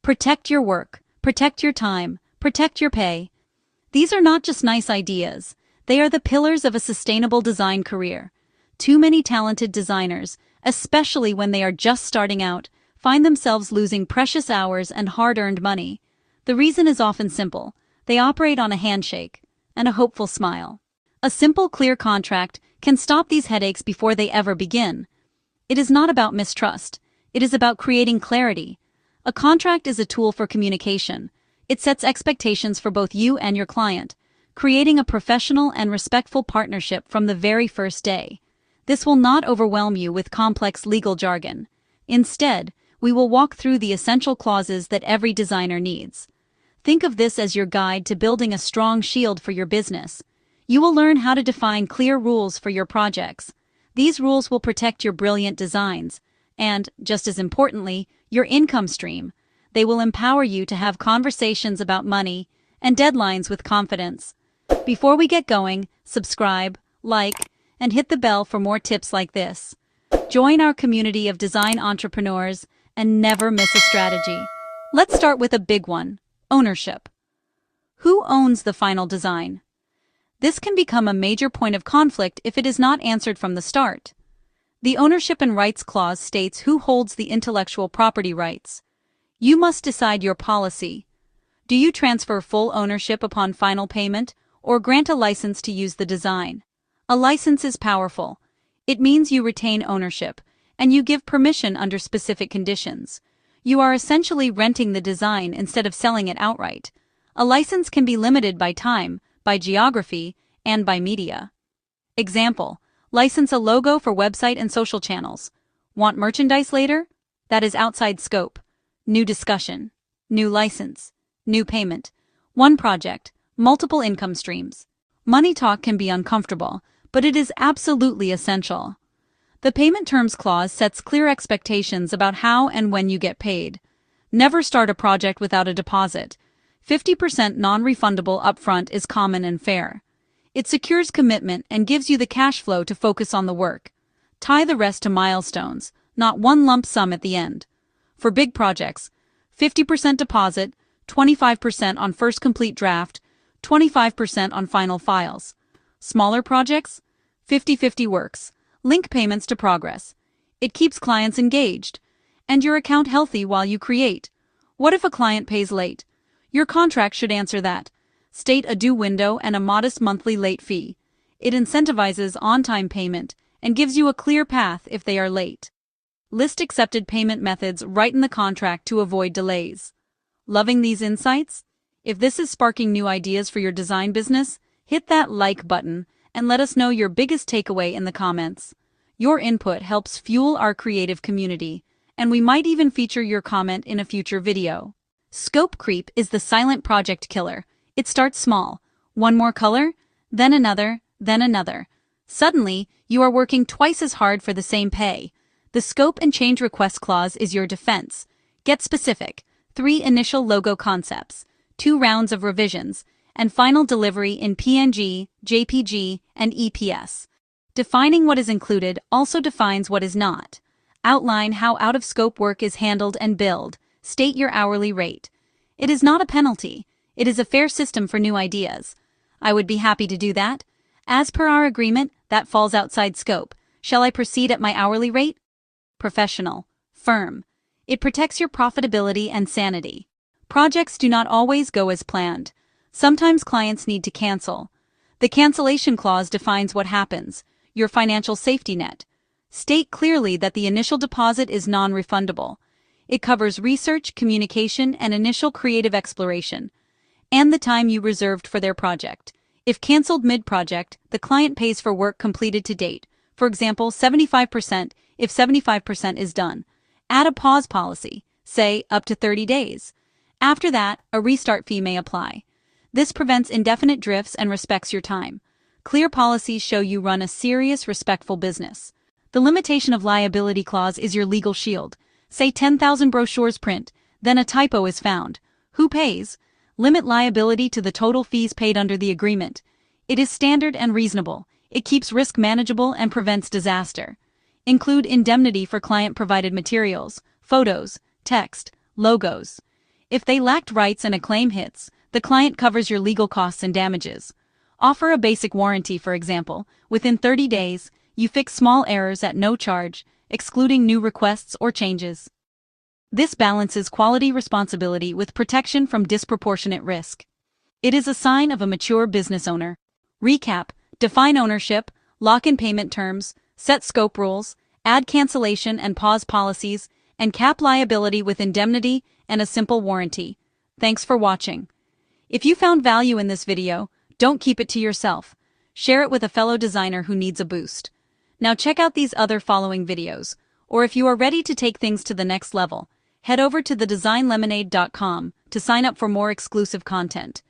Protect your work, protect your time, protect your pay. These are not just nice ideas, they are the pillars of a sustainable design career. Too many talented designers, especially when they are just starting out, find themselves losing precious hours and hard-earned money. The reason is often simple. They operate on a handshake and a hopeful smile. A simple, clear contract can stop these headaches before they ever begin. It is not about mistrust. It is about creating clarity. A contract is a tool for communication. It sets expectations for both you and your client, creating a professional and respectful partnership from the very first day. This will not overwhelm you with complex legal jargon. Instead, we will walk through the essential clauses that every designer needs. Think of this as your guide to building a strong shield for your business. You will learn how to define clear rules for your projects. These rules will protect your brilliant designs and, just as importantly, your income stream. They will empower you to have conversations about money and deadlines with confidence. Before we get going, subscribe, like, and hit the bell for more tips like this. Join our community of design entrepreneurs and never miss a strategy. Let's start with a big one: ownership. Who owns the final design? This can become a major point of conflict if it is not answered from the start. The ownership and rights clause states who holds the intellectual property rights. You must decide your policy. Do you transfer full ownership upon final payment, or grant a license to use the design? A license is powerful. It means you retain ownership, and you give permission under specific conditions. You are essentially renting the design instead of selling it outright. A license can be limited by time, by geography, and by media. Example: license a logo for website and social channels. Want merchandise later? That is outside scope. New discussion. New license. New payment. One project. Multiple income streams. Money talk can be uncomfortable, but it is absolutely essential. The payment terms clause sets clear expectations about how and when you get paid. Never start a project without a deposit. 50% non-refundable upfront is common and fair. It secures commitment and gives you the cash flow to focus on the work. Tie the rest to milestones, not one lump sum at the end. For big projects, 50% deposit, 25% on first complete draft, 25% on final files. Smaller projects, 50-50 works. Link payments to progress. It keeps clients engaged, and your account healthy while you create. What if a client pays late? Your contract should answer that. State a due window and a modest monthly late fee. It incentivizes on-time payment and gives you a clear path if they are late. List accepted payment methods right in the contract to avoid delays. Loving these insights? If this is sparking new ideas for your design business, hit that like button and let us know your biggest takeaway in the comments. Your input helps fuel our creative community, and we might even feature your comment in a future video. Scope creep is the silent project killer. It starts small. One more color, then another, then another. Suddenly, you are working twice as hard for the same pay. The scope and change request clause is your defense. Get specific. 3 initial logo concepts, 2 rounds of revisions, and final delivery in PNG, JPG, and EPS. Defining what is included also defines what is not. Outline how out-of-scope work is handled and billed. State your hourly rate. It is not a penalty. It is a fair system for new ideas. I would be happy to do that. As per our agreement, that falls outside scope. Shall I proceed at my hourly rate? Professional. Firm. It protects your profitability and sanity. Projects do not always go as planned. Sometimes clients need to cancel. The cancellation clause defines what happens, your financial safety net. State clearly that the initial deposit is non-refundable. It covers research, communication, and initial creative exploration, and the time you reserved for their project. If canceled mid-project, the client pays for work completed to date. For example, 75% if 75% is done. Add a pause policy, say up to 30 days. After that, a restart fee may apply. This prevents indefinite drifts and respects your time. Clear policies show you run a serious, respectful business. The limitation of liability clause is your legal shield. Say 10,000 brochures print, then a typo is found. Who pays? Limit liability to the total fees paid under the agreement. It is standard and reasonable. It keeps risk manageable and prevents disaster. Include indemnity for client-provided materials, photos, text, logos. If they lacked rights and a claim hits, the client covers your legal costs and damages. Offer a basic warranty, for example. Within 30 days, you fix small errors at no charge, excluding new requests or changes. This balances quality responsibility with protection from disproportionate risk. It is a sign of a mature business owner. Recap: define ownership, lock in payment terms, set scope rules, add cancellation and pause policies, and cap liability with indemnity and a simple warranty. Thanks for watching. If you found value in this video, don't keep it to yourself. Share it with a fellow designer who needs a boost. Now check out these other following videos, or if you are ready to take things to the next level, head over to thedesignlemonade.com to sign up for more exclusive content.